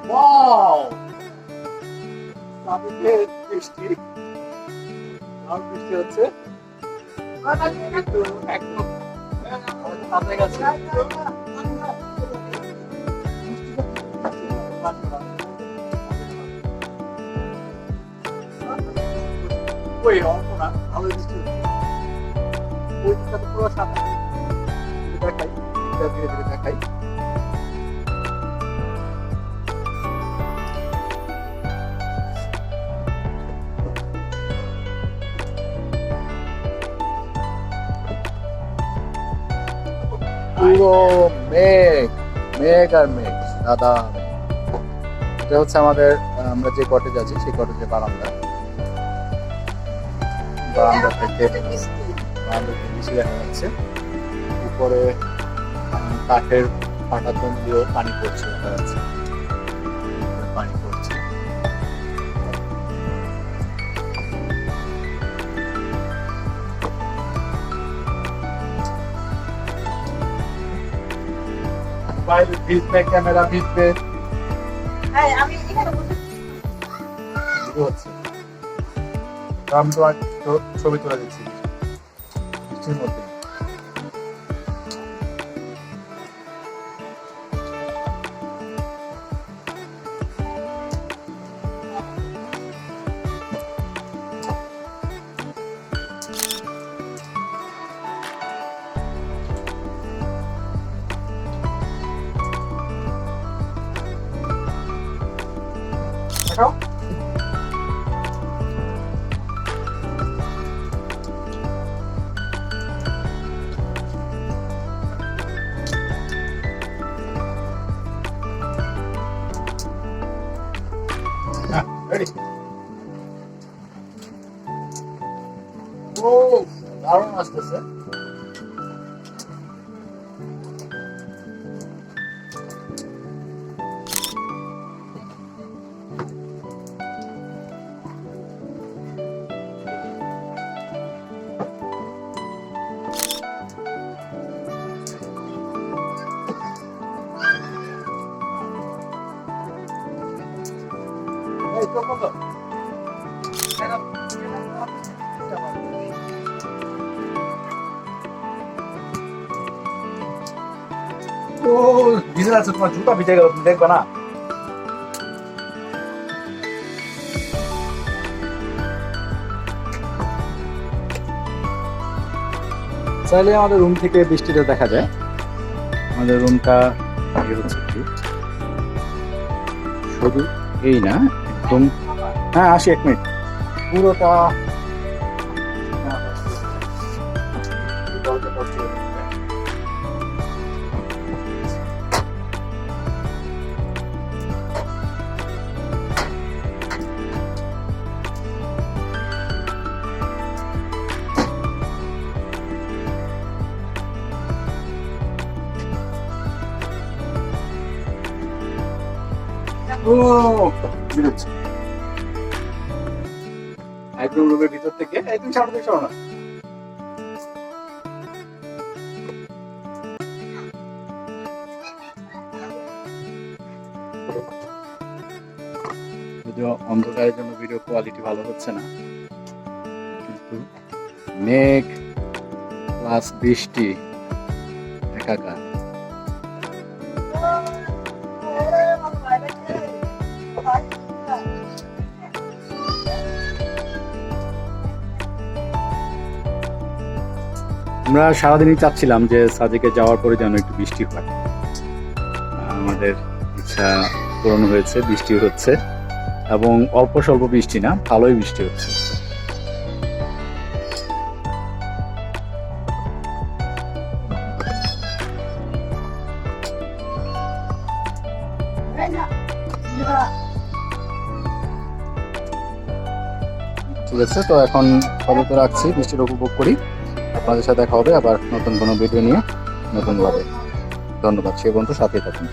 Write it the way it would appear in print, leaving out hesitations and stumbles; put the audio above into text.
Wow সাবিকে বৃষ্টি আর বৃষ্টি হচ্ছে কিন্তু একদম সামনে গেছে ওই অল্প না ভালো বৃষ্টি হচ্ছে ওই দিকটা তো পুরো সাদা দেখাই ধীরে ধীরে দেখাই পুরো মেঘ মেঘ আর মেঘ সাদা মেঘ এটা হচ্ছে আমাদের আমরা যে কটেজ আছি সেই কটেজের বারান্দা বারান্দা থেকে বৃষ্টি দেখা যাচ্ছে উপরে কাঠের পাটাতন দিয়েও পানি পড়ছে দেখা যাচ্ছে পানি পড়ছে মোবাইল ভিজবে ক্যামেরা ভিজবে আমি এখানে হচ্ছে আমি তোমার ছবি তুলে দিচ্ছি বৃষ্টির মধ্যে দেখাও ready? ও দারুণ আসতেছে এই তো বলো ও ভিজে আছে তোমার জুতা ভিজে গেল তুমি দেখবে না চাইলে আমাদের রুম থেকে বৃষ্টিটা দেখা যায় আমাদের রুমটা হচ্ছে কি শুধু এই না একদম হ্যাঁ আসি 1 মিনিট পুরোটা একদম রুমের ভিতর থেকে একদম সামনে থেকে সরো না যদিও অন্ধকারের জন্য ভিডিও কোয়ালিটি ভালো হচ্ছে না কিন্তু মেঘ প্লাস বৃষ্টি একাকার আমরা সারাদিনই চাচ্ছিলাম যে সাজেকে যাওয়ার পরে যেন একটু বৃষ্টি হয় আমাদের ইচ্ছা পূরণ হয়েছে বৃষ্টি হচ্ছে এবং অল্প স্বল্প বৃষ্টি না ভালোই বৃষ্টি হচ্ছে ঠিক আছে তো এখন আপাতত রাখছি বৃষ্টির উপভোগ করি আপনাদের সাথে দেখা হবে আবার নতুন কোনো ভিডিও নিয়ে নতুনভাবে ধন্যবাদ সে পর্যন্ত সাথে থাকুন